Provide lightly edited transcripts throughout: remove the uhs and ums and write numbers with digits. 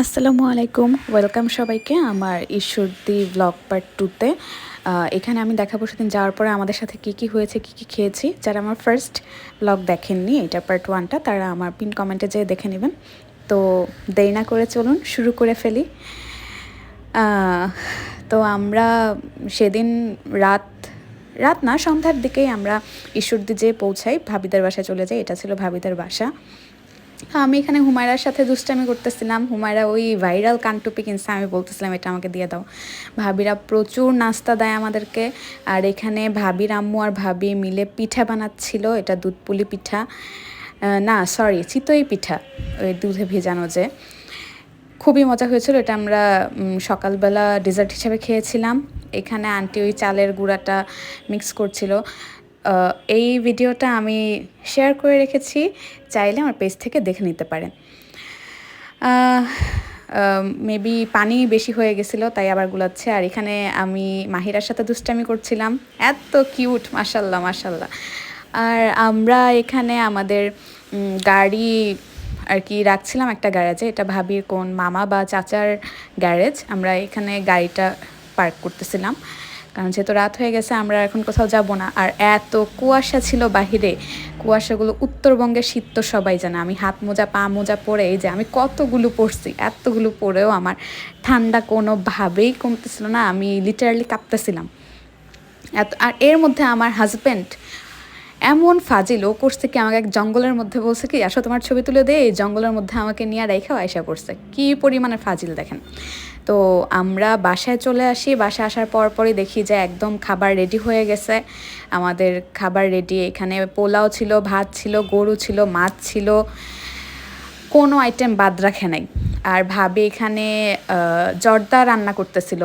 আসসালামু আলাইকুম, ওয়েলকাম সবাইকে আমার ঈশ্বরদী ব্লগ পার্ট 2-তে। এখানে আমি দেখাবো সেদিন যাওয়ার পরে আমাদের সাথে কী কী হয়েছে, কী কী খেয়েছি। যারা আমার ফার্স্ট ব্লগ দেখেননি, এটা পার্ট 1টা, তারা আমার পিন কমেন্টে যেয়ে দেখে নেবেন। তো দেরি না করে চলুন শুরু করে ফেলি। তো আমরা সেদিন রাত না, সন্ধ্যার দিকেই আমরা ঈশ্বরদী যেয়ে পৌঁছাই, ভাবিদের বাসায় চলে যাই। এটা ছিল ভাবিদের বাসা। আমি এখানে হুমায়রার সাথে দুষ্টামি করতেছিলাম। হুমায়রা ওই ভাইরাল কানটুপি কিনছে, আমি বলতেছিলাম এটা আমাকে দিয়ে দাও। ভাবিরা প্রচুর নাস্তা দেয় আমাদেরকে। আর এখানে ভাবির আম্মু আর ভাবি মিলে পিঠা বানাচ্ছিল, এটা দুধপুলি পিঠা, না সরি চিতই পিঠা, ওই দুধে ভেজানো যে। খুবই মজা হয়েছিল। এটা আমরা সকালবেলা ডেজার্ট হিসেবে খেয়েছিলাম। এখানে আন্টি ওই চালের গুঁড়াটা মিক্স করছিল। এই ভিডিওটা আমি শেয়ার করে রেখেছি, চাইলে আমার পেজ থেকে দেখে নিতে পারেন। মেবি পানি বেশি হয়ে গেছিলো, তাই আবার গুলাচ্ছে। আর এখানে আমি মাহিরার সাথে দুষ্টামি করছিলাম, এত কিউট, মাশাল্লাহ মাশাল্লাহ। আর আমরা এখানে আমাদের গাড়ি আর কি রাখছিলাম একটা গ্যারেজে, এটা ভাবির কোন মামা বা চাচার গ্যারেজ। আমরা এখানে গাড়িটা পার্ক করতেছিলাম, কারণ যেহেতু রাত হয়ে গেছে, আমরা এখন কোথাও যাব না। আর এত কুয়াশা ছিল বাহিরে, কুয়াশাগুলো উত্তরবঙ্গের শীত তো সবাই জানে। আমি হাত মোজা পা মোজা পরে, এই যে আমি কতগুলো পরছি, এতগুলো পরেও আমার ঠান্ডা কোনোভাবেই কমতেছিল না, আমি লিটারালি কাঁপতেছিলাম এত। আর এর মধ্যে আমার হাজব্যান্ড এমন ফাজিল, ও করছে কি, আমাকে এক জঙ্গলের মধ্যে বলছে কি আসো তোমার ছবি তুলে দে, এই জঙ্গলের মধ্যে আমাকে নিয়ে রেখাও আয়সা করছে। কী পরিমাণের ফাজিল দেখেন। তো আমরা বাসায় চলে আসি, বাসায় আসার পরই দেখি যে একদম খাবার রেডি হয়ে গেছে। আমাদের খাবার রেডি, এখানে পোলাও ছিল, ভাত ছিল, গরু ছিল, মাছ ছিল, কোনো আইটেম বাদ রাখে নাই। আর ভাবি এখানে জর্দা রান্না করতেছিল।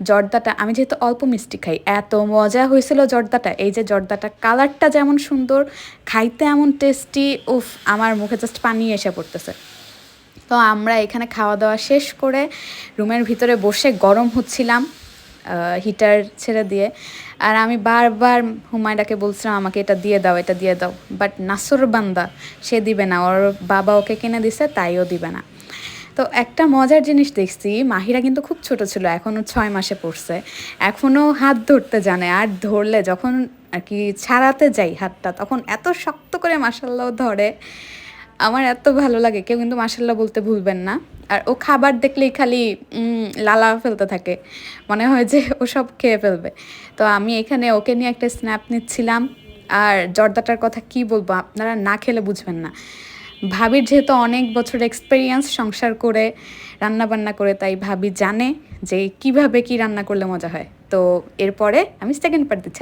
জর্দাটা, আমি যেহেতু অল্প মিষ্টি খাই, এত মজা হয়েছিল জর্দাটা। এই যে জর্দাটা কালারটা যেমন সুন্দর, খাইতে এমন টেস্টি, উফ, আমার মুখে জাস্ট পানি এসে পড়তেছে। তো আমরা এখানে খাওয়া দাওয়া শেষ করে রুমের ভিতরে বসে গরম হচ্ছিলাম হিটার ছেড়ে দিয়ে। আর আমি বারবার হুমায়রাকে বলছিলাম আমাকে এটা দিয়ে দাও, এটা দিয়ে দাও, বাট নাসর বান্দা, সে দিবে না, ওর বাবা ওকে কিনে দিছে, তাইও দিবে না। তো একটা মজার জিনিস দেখছি, মাহিরা কিন্তু খুব ছোট ছিল, এখনও 6 মাসে পড়ছে, এখনও হাত ধরতে জানে। আর ধরলে যখন আর কি ছাড়াতে যাই হাতটা, তখন এত শক্ত করে মাশাল্লাহ ধরে, আমার এত ভালো লাগে। কেউ কিন্তু মাশাল্লাহ বলতে ভুলবেন না। আর ও খাবার দেখলেই খালি লালা ফেলতে থাকে, মনে হয় যে ও সব খেয়ে ফেলবে। তো আমি এখানে ওকে নিয়ে একটা স্ন্যাপ নিচ্ছিলাম। আর জর্দাটার কথা কি বলবো, আপনারা না খেলে বুঝবেন না। ভাবির যেহেতু অনেক বছর এক্সপেরিয়েন্স সংসার করে, রান্না বান্না করে, তাই ভাবি জানে যে কিভাবে কি রান্না করলে মজা হয়। তো এরপরে আমি সেকেন্ড পার্ট দিচ্ছি।